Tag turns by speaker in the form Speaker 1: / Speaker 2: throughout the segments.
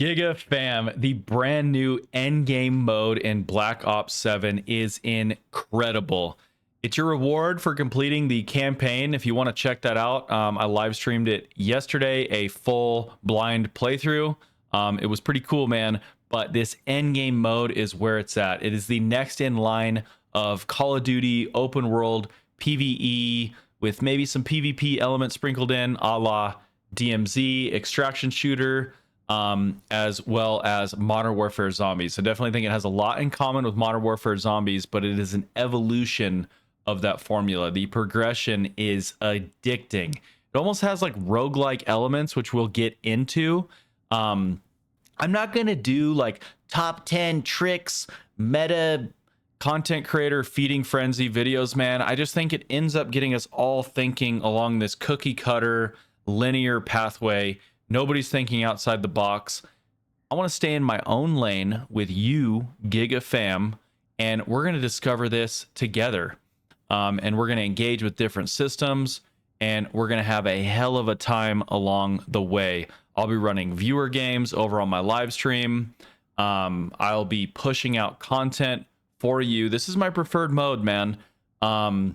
Speaker 1: Giga fam, the brand new endgame mode in Black Ops 7 is incredible. It's your reward for completing the campaign. If you want to check that out, I live streamed it yesterday, a full blind playthrough. It was pretty cool, man. But this endgame mode is where it's at. It is the next in line of Call of Duty open world PvE with maybe some PvP elements sprinkled in, a la DMZ, extraction shooter, as well as Modern Warfare Zombies. I definitely think it has a lot in common with Modern Warfare Zombies, but it is an evolution of that formula. The progression is addicting. It almost has like roguelike elements, which we'll get into. I'm not going to do like top 10 tricks, meta content creator feeding frenzy videos, man. I just think it ends up getting us all thinking along this cookie cutter linear pathway. Nobody's thinking outside the box. I want to stay in my own lane with you, Giga fam, and we're going to discover this together. And we're going to engage with different systems, and we're going to have a hell of a time along the way. I'll be running viewer games over on my live stream. I'll be pushing out content for you. This is my preferred mode, man. Avalon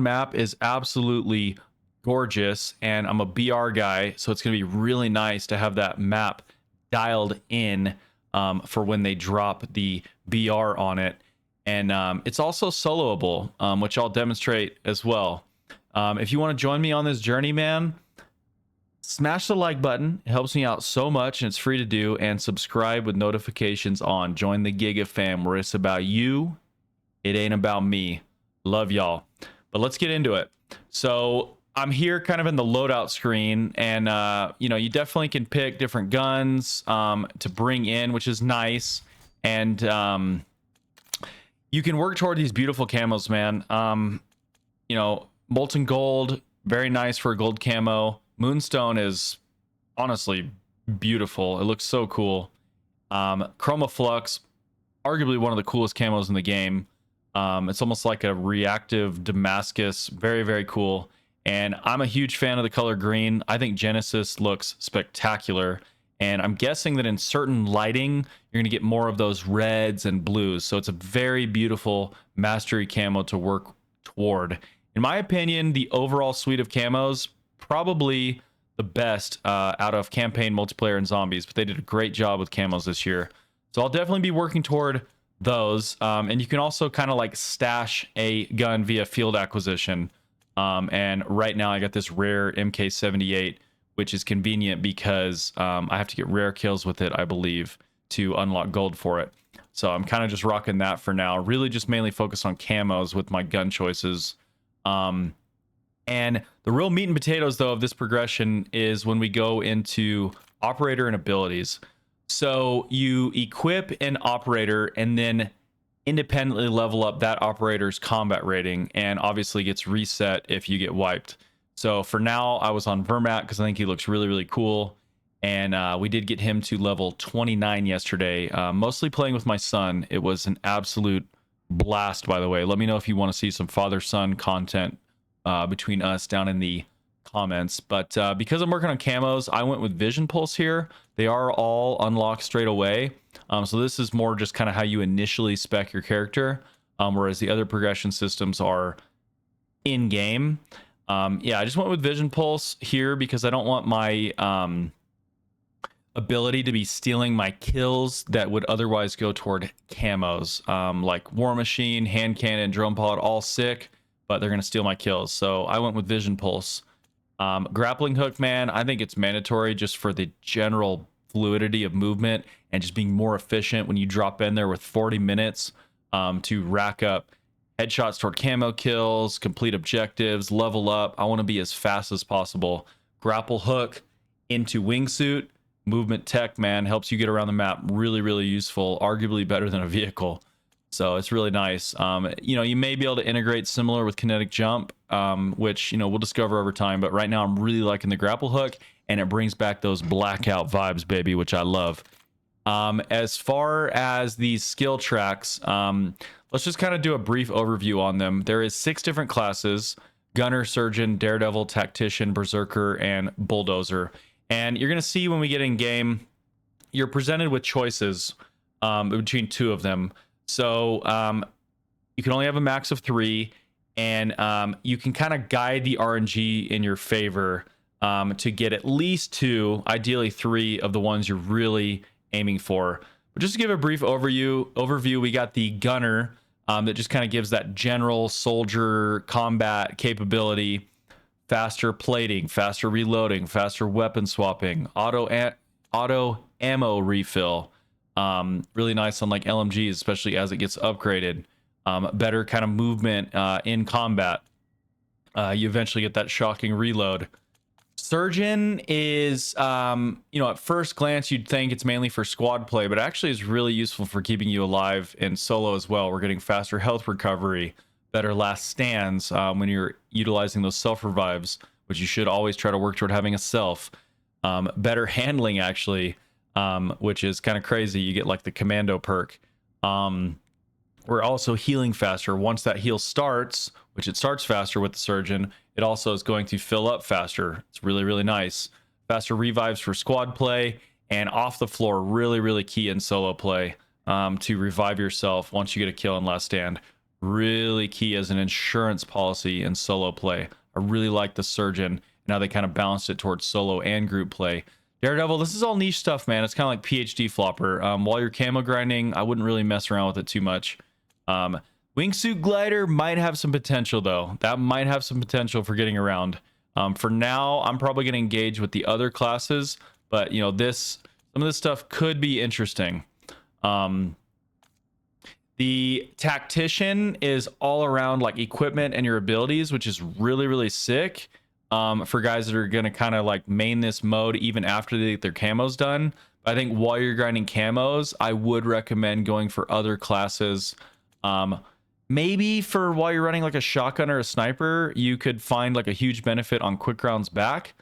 Speaker 1: map is absolutely gorgeous, and I'm a BR guy, so it's going to be really nice to have that map dialed in for when they drop the BR on it. And it's also soloable, which I'll demonstrate as well. If you want to join me on this journey, man, smash the like button. It helps me out so much, and it's free to do. And subscribe with notifications on. Join the Giga fam, where it's about you. It ain't about me. Love y'all. But let's get into it. So I'm here kind of in the loadout screen, and you definitely can pick different guns to bring in, which is nice. And you can work toward these beautiful camos, man. Molten gold, very nice for a gold camo. Moonstone is honestly beautiful. It looks so cool. Chroma Flux, arguably one of the coolest camos in the game. It's almost like a reactive Damascus. Very, very cool. And I'm a huge fan of the color green. I think Genesis looks spectacular. And I'm guessing that in certain lighting, you're going to get more of those reds and blues. So it's a very beautiful mastery camo to work toward. In my opinion, the overall suite of camos, probably the best out of campaign, multiplayer, and zombies. But they did a great job with camos this year. So I'll definitely be working toward those. And you can also kind of like stash a gun via field acquisition. And right now I got this rare MK78, which is convenient because I have to get rare kills with it, I believe, to unlock gold for it. So I'm kind of just rocking that for now. Really just mainly focused on camos with my gun choices. And the real meat and potatoes, though, of this progression is when we go into operator and abilities. So you equip an operator and then independently level up that operator's combat rating, and obviously gets reset if you get wiped. So for now, I was on Vermat because I think he looks really, really cool. And we did get him to level 29 yesterday, mostly playing with my son. It was an absolute blast, by the way. Let me know if you want to see some father-son content between us down in the comments. But because I'm working on camos, I went with Vision Pulse here. They are all unlocked straight away. So this is more just kind of how you initially spec your character, whereas the other progression systems are in-game. I just went with Vision Pulse here because I don't want my ability to be stealing my kills that would otherwise go toward camos. Like War Machine, Hand Cannon, Drone Pod, all sick, but they're going to steal my kills. So I went with Vision Pulse. Grappling Hook, man, I think it's mandatory just for the general fluidity of movement and just being more efficient when you drop in there with 40 minutes to rack up headshots toward camo kills, complete objectives, level up. I want to be as fast as possible. Grapple Hook into Wingsuit. Movement tech, man, helps you get around the map. Really, really useful. Arguably better than a vehicle. So it's really nice. You may be able to integrate similar with Kinetic Jump, which, we'll discover over time. But right now I'm really liking the Grapple Hook, and it brings back those blackout vibes, baby, which I love. As far as these skill tracks, let's just kind of do a brief overview on them. There is 6 different classes: Gunner, Surgeon, Daredevil, Tactician, Berserker, and Bulldozer. And you're going to see when we get in game, you're presented with choices between two of them. So you can only have a max of 3, and you can kind of guide the RNG in your favor to get at least 2, ideally 3 of the ones you're really aiming for. But just to give a brief overview, we got the gunner that just kind of gives that general soldier combat capability, faster plating, faster reloading, faster weapon swapping, auto ammo refill. Really nice on like LMGs, especially as it gets upgraded. Better kind of movement in combat. You eventually get that shocking reload. Surgeon is, at first glance, you'd think it's mainly for squad play, but actually is really useful for keeping you alive in solo as well. We're getting faster health recovery, better last stands when you're utilizing those self revives, which you should always try to work toward having a self. Better handling, actually, which is kind of crazy. You get like the commando perk. We're also healing faster. Once that heal starts, which it starts faster with the surgeon, it also is going to fill up faster. It's really, really nice. Faster revives for squad play, and off the floor, really, really key in solo play to revive yourself once you get a kill in last stand. Really key as an insurance policy in solo play. I really like the surgeon. Now they kind of balanced it towards solo and group play. Daredevil, this is all niche stuff, man. It's kind of like PhD flopper. While you're camo grinding, I wouldn't really mess around with it too much. Wingsuit glider might have some potential, though. That might have some potential for getting around. For now, I'm probably going to engage with the other classes, but some of this stuff could be interesting. The tactician is all around like equipment and your abilities, which is really, really sick. For guys that are going to kind of like main this mode even after they get their camos done. But I think while you're grinding camos, I would recommend going for other classes. Maybe for while you're running like a shotgun or a sniper, you could find like a huge benefit on quick rounds back.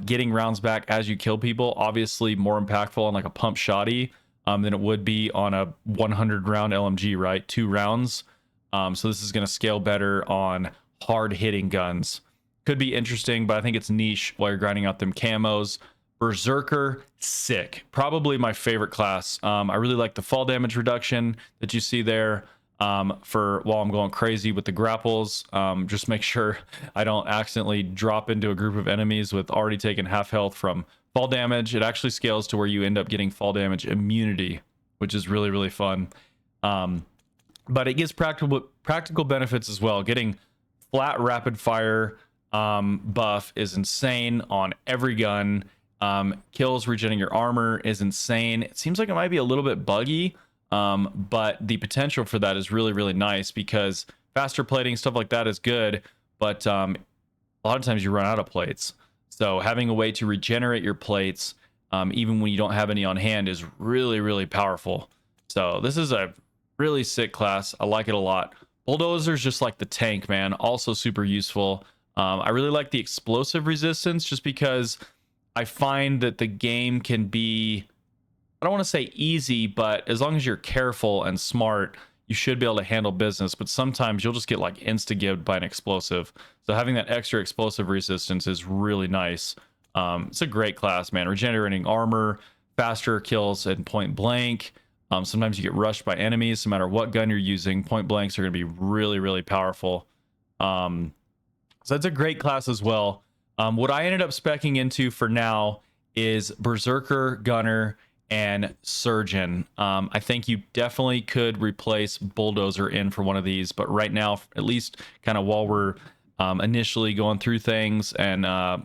Speaker 1: Getting rounds back as you kill people, obviously more impactful on like a pump shotty than it would be on a 100 round LMG, right? 2 rounds. So this is going to scale better on hard hitting guns. Could be interesting, but I think it's niche while you're grinding out them camos. Berserker, sick. Probably my favorite class. I really like the fall damage reduction that you see there. For while I'm going crazy with the grapples, just make sure I don't accidentally drop into a group of enemies with already taken half health from fall damage. It actually scales to where you end up getting fall damage immunity, which is really, really fun. But it gives practical benefits as well. Getting flat rapid fire buff is insane on every gun. Kills regenerating your armor is insane. It seems like it might be a little bit buggy, but the potential for that is really, really nice because faster plating, stuff like that is good, but a lot of times you run out of plates. So having a way to regenerate your plates, even when you don't have any on hand, is really, really powerful. So this is a really sick class. I like it a lot. Bulldozer's just like the tank, man. Also super useful. I really like the explosive resistance just because I find that the game can be, I don't want to say easy, but as long as you're careful and smart, you should be able to handle business. But sometimes you'll just get like insta-gibbed by an explosive. So having that extra explosive resistance is really nice. It's a great class, man. Regenerating armor, faster kills at point blank. Sometimes you get rushed by enemies, no matter what gun you're using. Point blanks are going to be really, really powerful. So that's a great class as well. What I ended up speccing into for now is Berserker, Gunner, and Surgeon. I think you definitely could replace Bulldozer in for one of these, but right now, at least kind of while we're initially going through things and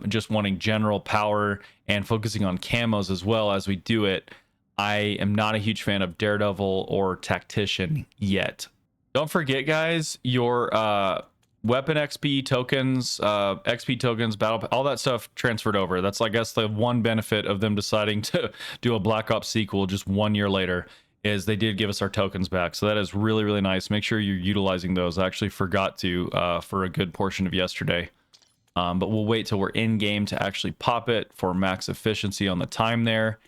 Speaker 1: just wanting general power and focusing on camos as well as we do it, I am not a huge fan of Daredevil or Tactician yet. Don't forget, guys, your weapon XP tokens, battle, all that stuff transferred over. That's, I guess, the one benefit of them deciding to do a Black Ops sequel just 1 year later, is they did give us our tokens back. So that is really, really nice. Make sure you're utilizing those. I actually forgot to for a good portion of yesterday. But we'll wait till we're in game to actually pop it for max efficiency on the time there.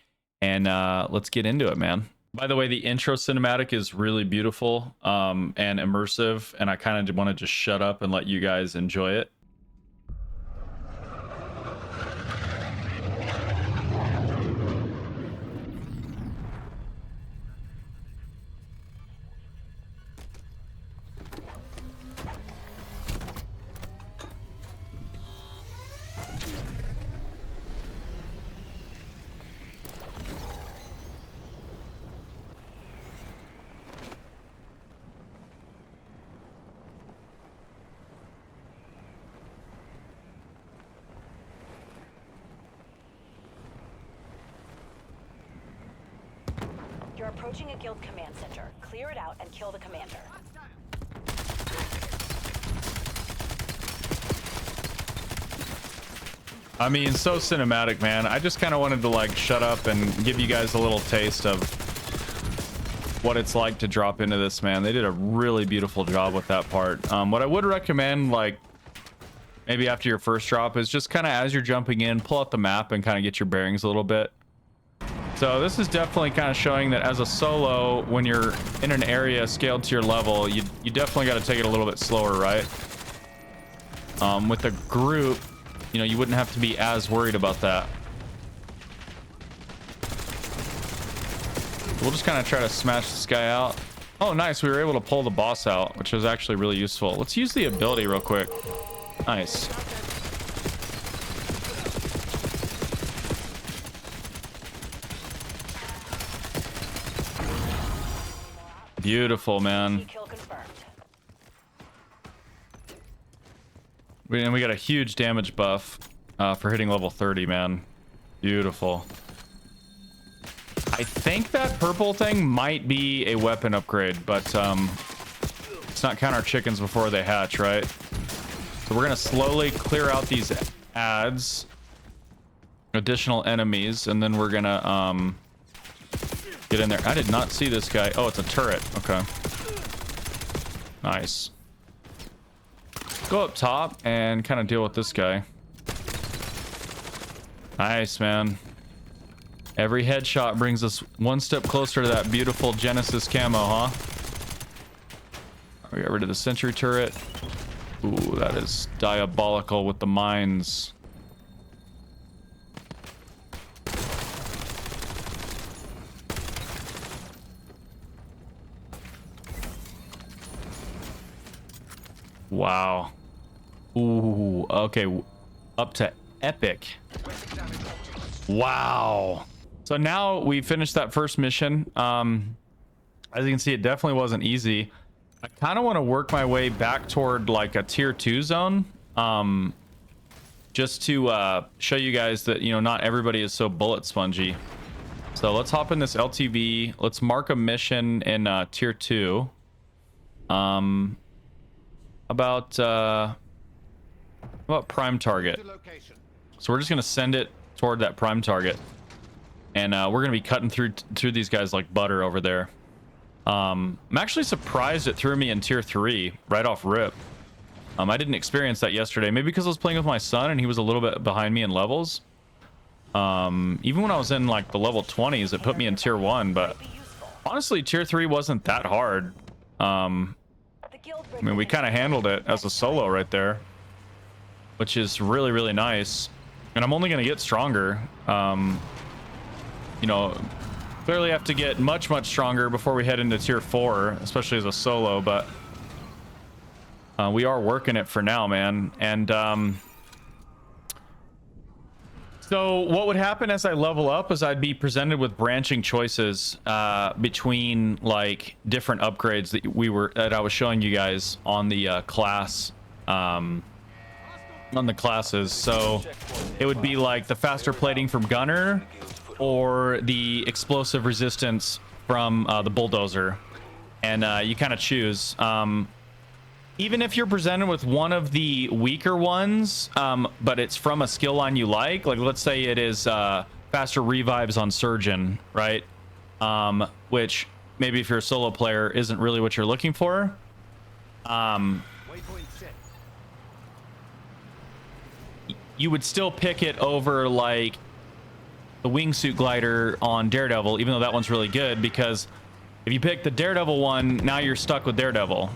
Speaker 1: And let's get into it, man. By the way, the intro cinematic is really beautiful and immersive, and I kind of want to just shut up and let you guys enjoy it.
Speaker 2: You're approaching a guild command center. Clear it out and kill the commander.
Speaker 1: I mean, so cinematic, man. I just kind of wanted to like shut up and give you guys a little taste of what it's like to drop into this, man. They did a really beautiful job with that part. What I would recommend, like maybe after your first drop, is just kind of as you're jumping in, pull out the map and kind of get your bearings a little bit. So this is definitely kind of showing that as a solo, when you're in an area scaled to your level, you definitely got to take it a little bit slower, right? With a group, you know, you wouldn't have to be as worried about that. We'll just kind of try to smash this guy out. Oh, nice. We were able to pull the boss out, which was actually really useful. Let's use the ability real quick. Nice. Beautiful, man. And we got a huge damage buff for hitting level 30, man. Beautiful. I think that purple thing might be a weapon upgrade, but let's not count our chickens before they hatch, right? So we're gonna slowly clear out these ads, additional enemies, and then we're gonna get in there. I did not see this guy. Oh, it's a turret. Okay. Nice. Go up top and kind of deal with this guy. Nice, man. Every headshot brings us one step closer to that beautiful Genesis camo, huh? We got rid of the sentry turret. Ooh, that is diabolical with the mines. Wow. Ooh, okay. Up to epic. Wow. So now we finished that first mission. As you can see, it definitely wasn't easy. I kind of want to work my way back toward like a tier 2 zone. Just to show you guys that, you know, not everybody is so bullet spongy. So let's hop in this LTV. Let's mark a mission in tier 2. About prime target. So we're just gonna send it toward that prime target, and we're gonna be cutting through these guys like butter over there. I'm actually surprised it threw me in tier 3 right off rip. I didn't experience that yesterday, maybe because I was playing with my son and he was a little bit behind me in levels. Even when I was in like the level 20s, it put me in tier 1, but honestly tier 3 wasn't that hard. I mean, we kind of handled it as a solo right there, which is really, really nice. And I'm only going to get stronger. You know, clearly have to get much, much stronger before we head into tier 4, especially as a solo, but we are working it for now, man. And so what would happen as I level up is I'd be presented with branching choices between like different upgrades that I was showing you guys on the class, on the classes. So it would be like the faster plating from gunner or the explosive resistance from the bulldozer, and you kind of choose. Even if you're presented with one of the weaker ones, but it's from a skill line you like let's say it is faster revives on surgeon, right? Which maybe if you're a solo player isn't really what you're looking for. You would still pick it over like the wingsuit glider on Daredevil, even though that one's really good, because if you pick the Daredevil one, now you're stuck with Daredevil.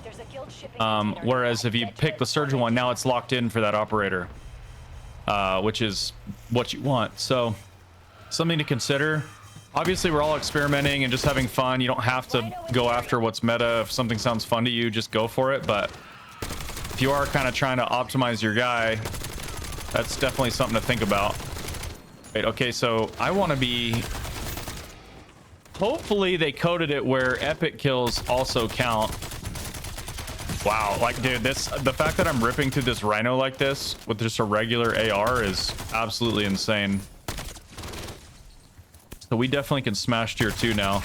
Speaker 1: Whereas if you pick the surgeon one, now it's locked in for that operator, which is what you want. So something to consider. Obviously, we're all experimenting and just having fun. You don't have to go after what's meta. If something sounds fun to you, just go for it. But if you are kind of trying to optimize your guy, that's definitely something to think about. Right, okay, so I want to be... Hopefully they coded it where epic kills also count. Wow, like, dude, the fact that I'm ripping through this rhino like this with just a regular AR is absolutely insane. So we definitely can smash tier 2 now.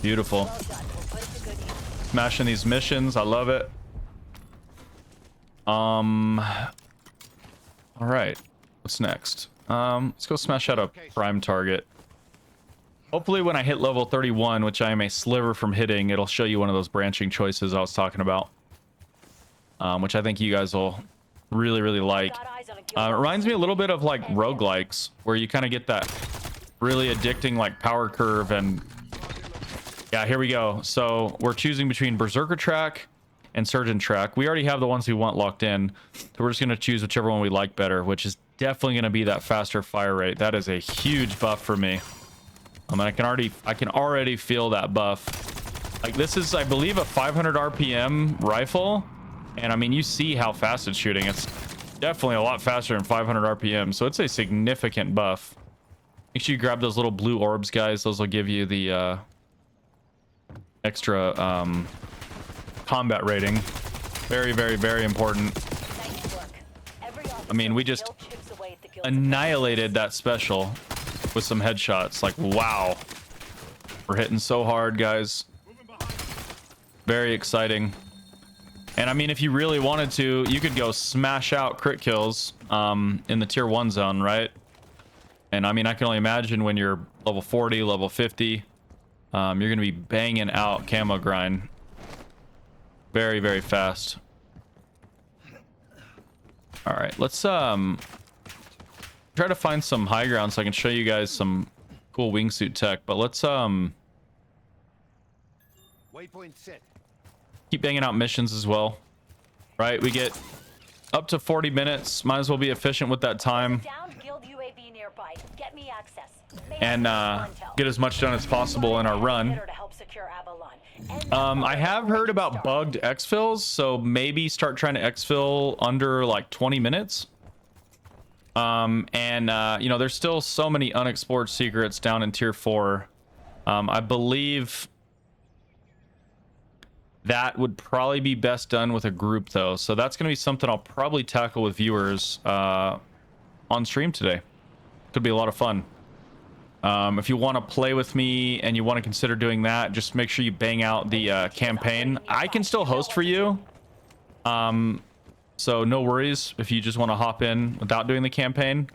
Speaker 1: Beautiful.
Speaker 2: Well done. We'll put it to good use.
Speaker 1: Smashing these missions. I love it. All right. What's next? Let's go smash out a prime target. Hopefully when I hit level 31, which I am a sliver from hitting, it'll show you one of those branching choices I was talking about. Which I think you guys will really, really like.
Speaker 2: Got eyes on a
Speaker 1: It
Speaker 2: guild.
Speaker 1: reminds me a little bit of like roguelikes, where you kind of get that really addicting like power curve. And yeah, here we go. So we're choosing between Berserker track and Surgeon track. We already have the ones we want locked in, so we're just going to choose whichever one we like better, which is definitely going to be that faster fire rate. That is a huge buff for me. I mean, I can already feel that buff. Like, this is, I believe, a 500 RPM rifle, and I mean, you see how fast it's shooting. It's definitely a lot faster than 500 RPM, so it's a significant buff. Make sure you grab those little blue orbs, guys. Those will give you the extra combat rating. Very, very, very important.
Speaker 2: Nice work. Every
Speaker 1: I mean, we
Speaker 2: officer
Speaker 1: just
Speaker 2: still chips away at the guild's
Speaker 1: annihilated that special with some headshots. Like, wow. We're hitting so hard, guys. Very exciting. And I mean, if you really wanted to, you could go smash out crit kills in the tier 1 zone, right? And I mean, I can only imagine when you're level 40, level 50, you're going to be banging out camo grind very, very fast. All right, let's try to find some high ground so I can show you guys some cool wingsuit tech. But let's
Speaker 3: Waypoint set.
Speaker 1: keep banging out missions as well. Right, we get up to 40 minutes. Might as well be efficient with that time
Speaker 2: downed guild UAV nearby. Get me access. May
Speaker 1: and
Speaker 2: have some intel.
Speaker 1: get as much done as possible in our run.
Speaker 2: To help secure Avalon.
Speaker 1: I have heard about bugged exfils, so maybe start trying to exfil under like 20 minutes. You know, there's still so many unexplored secrets down in tier 4. I believe that would probably be best done with a group though. So that's going to be something I'll probably tackle with viewers on stream today. Could be a lot of fun. If you want to play with me and you want to consider doing that, just make sure you bang out the campaign. I can still host for you. So no worries if you just want to hop in without doing the campaign.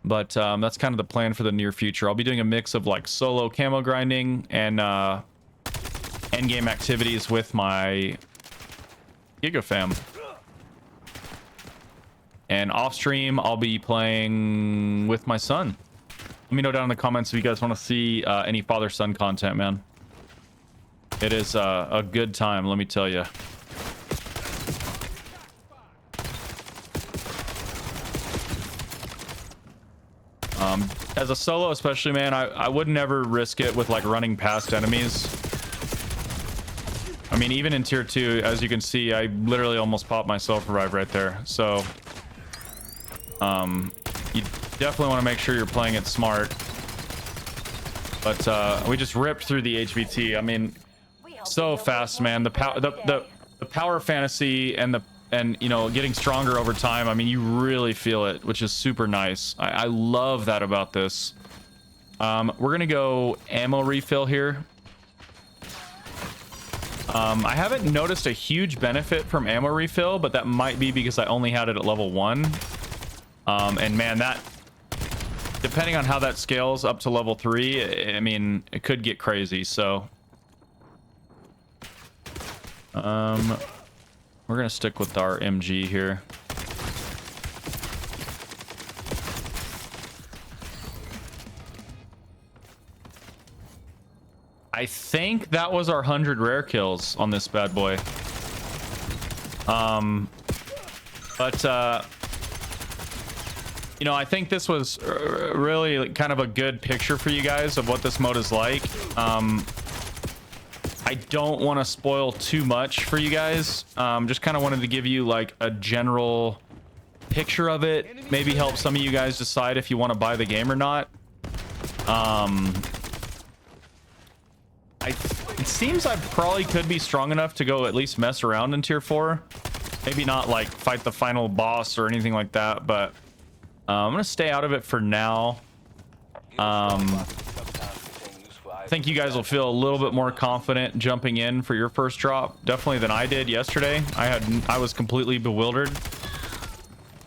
Speaker 1: But that's kind of the plan for the near future. I'll be doing a mix of like solo camo grinding and endgame activities with my Giga fam. And off stream, I'll be playing with my son. Let me know down in the comments if you guys want to see any father-son content, man. It is a good time, let me tell you. As a solo especially, man, I would never risk it with like running past enemies. I mean, even in tier 2, as you can see, I literally almost popped my self-revive right there. So you definitely want to make sure you're playing it smart. But we just ripped through the HVT. I mean, so fast, man. The power fantasy and you know, getting stronger over time. I mean, you really feel it, which is super nice. I love that about this. We're gonna go ammo refill here. I haven't noticed a huge benefit from ammo refill, but that might be because I only had it at level 1. And man, that, depending on how that scales up to level 3, I mean, it could get crazy. So we're gonna stick with our MG here. I think that was our 100 rare kills on this bad boy. You know, I think this was really kind of a good picture for you guys of what this mode is like. I don't want to spoil too much for you guys. Just kind of wanted to give you like a general picture of it. Maybe help some of you guys decide if you want to buy the game or not. It seems I probably could be strong enough to go at least mess around in tier 4. Maybe not like fight the final boss or anything like that, but I'm gonna stay out of it for now. I think you guys will feel a little bit more confident jumping in for your first drop, definitely than I did yesterday. I was completely bewildered.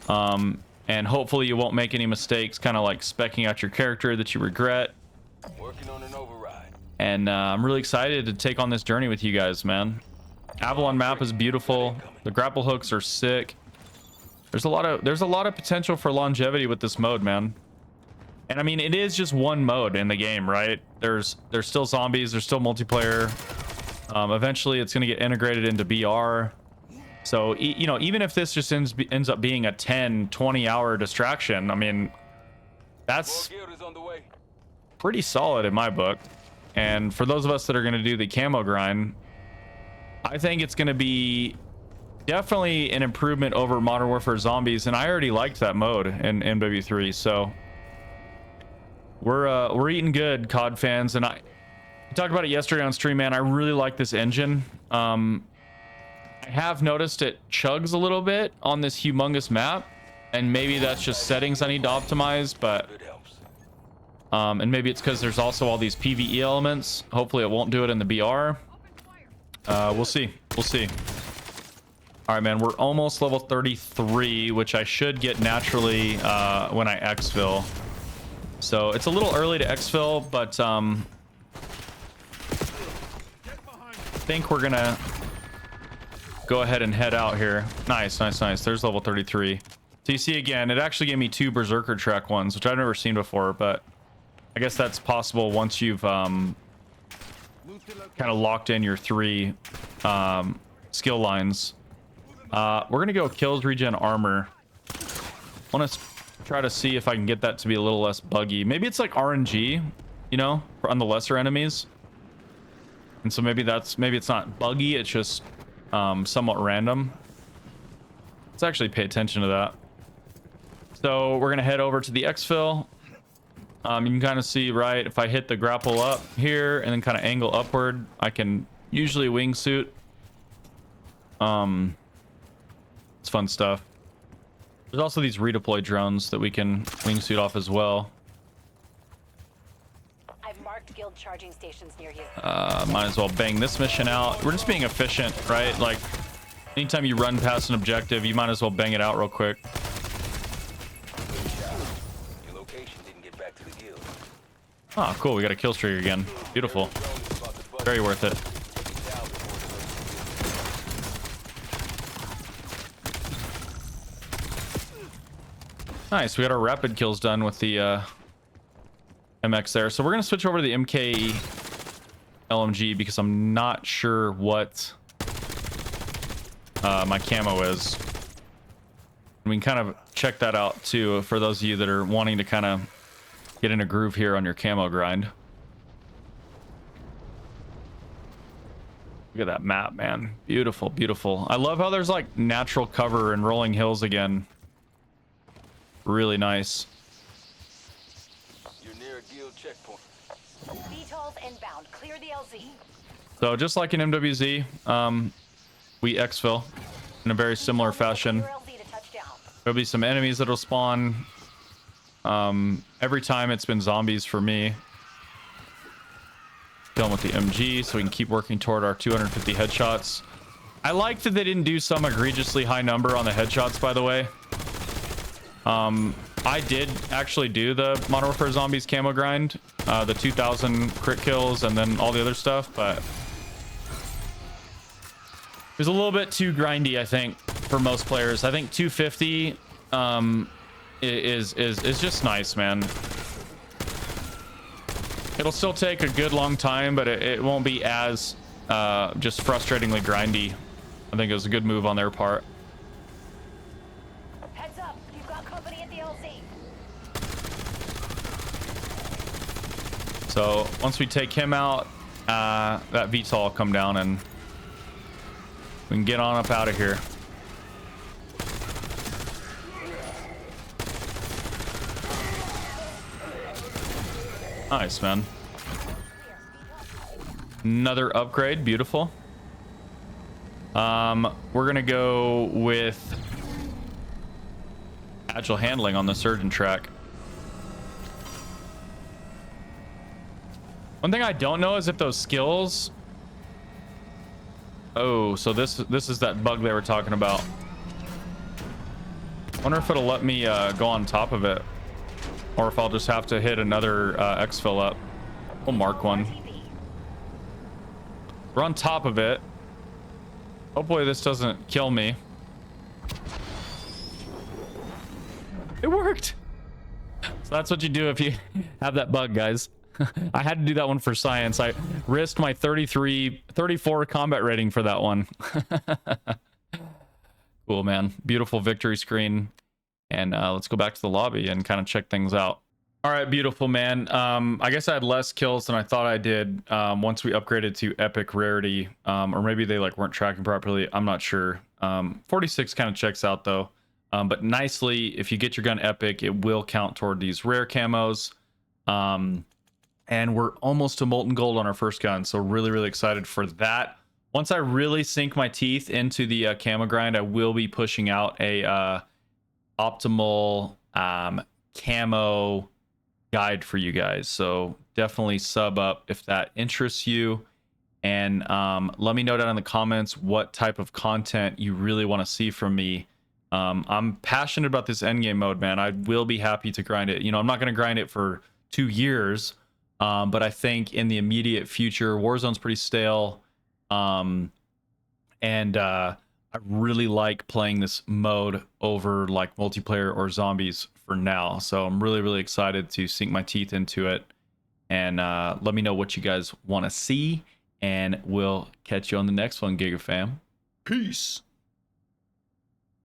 Speaker 1: And hopefully you won't make any mistakes, kind of like specking out your character that you regret.
Speaker 3: Working on an override.
Speaker 1: And I'm really excited to take on this journey with you guys, man. Avalon map is beautiful. The grapple hooks are sick. There's a lot of potential for longevity with this mode, man. And I mean, it is just one mode in the game, right? There's still zombies, there's still multiplayer. Eventually it's going to get integrated into BR. So, you know, even if this just ends up being a 10-20 hour distraction, I mean, that's pretty solid in my book. And for those of us that are going to do the camo grind, I think it's going to be definitely an improvement over Modern Warfare Zombies. And I already liked that mode in MW3. So we're eating good, COD fans. And I talked about it yesterday on stream, man. I really like this engine. I have noticed it chugs a little bit on this humongous map, and maybe that's just settings I need to optimize, but and maybe it's because there's also all these PvE elements. Hopefully it won't do it in the BR. We'll see. All right, man, we're almost level 33, which I should get naturally when I exfil. So it's a little early to exfil, but I think we're gonna go ahead and head out here. Nice. There's level 33. So you see, again, it actually gave me 2 Berserker Trek ones, which I've never seen before, but I guess that's possible once you've kind of locked in your 3 skill lines. We're gonna go kills, regen, armor. Want to try to see if I can get that to be a little less buggy. Maybe it's like RNG, you know, on the lesser enemies. And so maybe it's not buggy, it's just somewhat random. Let's actually pay attention to that. So we're gonna head over to the exfil. You can kind of see, right, if I hit the grapple up here and then kind of angle upward, I can usually wingsuit. It's fun stuff. There's also these redeploy drones that we can wingsuit off as well.
Speaker 2: I've marked guild charging stations near you.
Speaker 1: Might as well bang this mission out. We're just being efficient, right? Like, anytime you run past an objective, you might as well bang it out real quick.
Speaker 3: Your location didn't get back to the guild.
Speaker 1: Oh, cool. We got a kill streak again. Beautiful. Very worth it. Nice. We got our rapid kills done with the MX there. So we're going to switch over to the MK LMG because I'm not sure what my camo is. We can kind of check that out too for those of you that are wanting to kind of get in a groove here on your camo grind. Look at that map, man. Beautiful, beautiful. I love how there's like natural cover and rolling hills again. Really nice.
Speaker 3: You're near a guild checkpoint.
Speaker 2: VTOLs inbound. Clear the LZ.
Speaker 1: So just like in MWZ, we exfil in a very similar fashion.
Speaker 2: Clear LZ to touchdown.
Speaker 1: There'll be some enemies that'll spawn. Every time it's been zombies for me. Kill them with the MG so we can keep working toward our 250 headshots. I like that they didn't do some egregiously high number on the headshots, by the way. I did actually do the Modern Warfare Zombies camo grind, the 2000 crit kills and then all the other stuff, but it was a little bit too grindy, I think, for most players. I think 250 is just nice, man. It'll still take a good long time, but it won't be as just frustratingly grindy. I think it was a good move on their part.
Speaker 2: Heads up. You've got company at the LZ.
Speaker 1: So once we take him out, that VTOL will come down and we can get on up out of here. Nice, man. Another upgrade. Beautiful. We're gonna go with agile handling on the surgeon track. One thing I don't know is if those skills. Oh, so this is that bug they were talking about. Wonder if it'll let me go on top of it, or if I'll just have to hit another exfil up. We'll mark one. We're on top of it. Hopefully this doesn't kill me. It worked. So that's what you do if you have that bug, guys. I had to do that one for science. I risked my 34 combat rating for that one. Cool, man. Beautiful victory screen. And let's go back to the lobby and kind of check things out. All right, beautiful, man. I guess I had less kills than I thought I did once we upgraded to epic rarity, or maybe they like weren't tracking properly. I'm not sure. 46 kind of checks out though. But nicely, if you get your gun epic, it will count toward these rare camos. And we're almost to molten gold on our first gun, so really, really excited for that. Once I really sink my teeth into the camo grind, I will be pushing out a optimal camo guide for you guys. So definitely sub up if that interests you, and let me know down in the comments what type of content you really want to see from me. I'm passionate about this endgame mode, man. I will be happy to grind it. You know, I'm not going to grind it for 2 years. But I think in the immediate future, Warzone's pretty stale. And I really like playing this mode over like multiplayer or zombies for now. So I'm really, really excited to sink my teeth into it. And let me know what you guys want to see. And we'll catch you on the next one, Giga fam. Peace.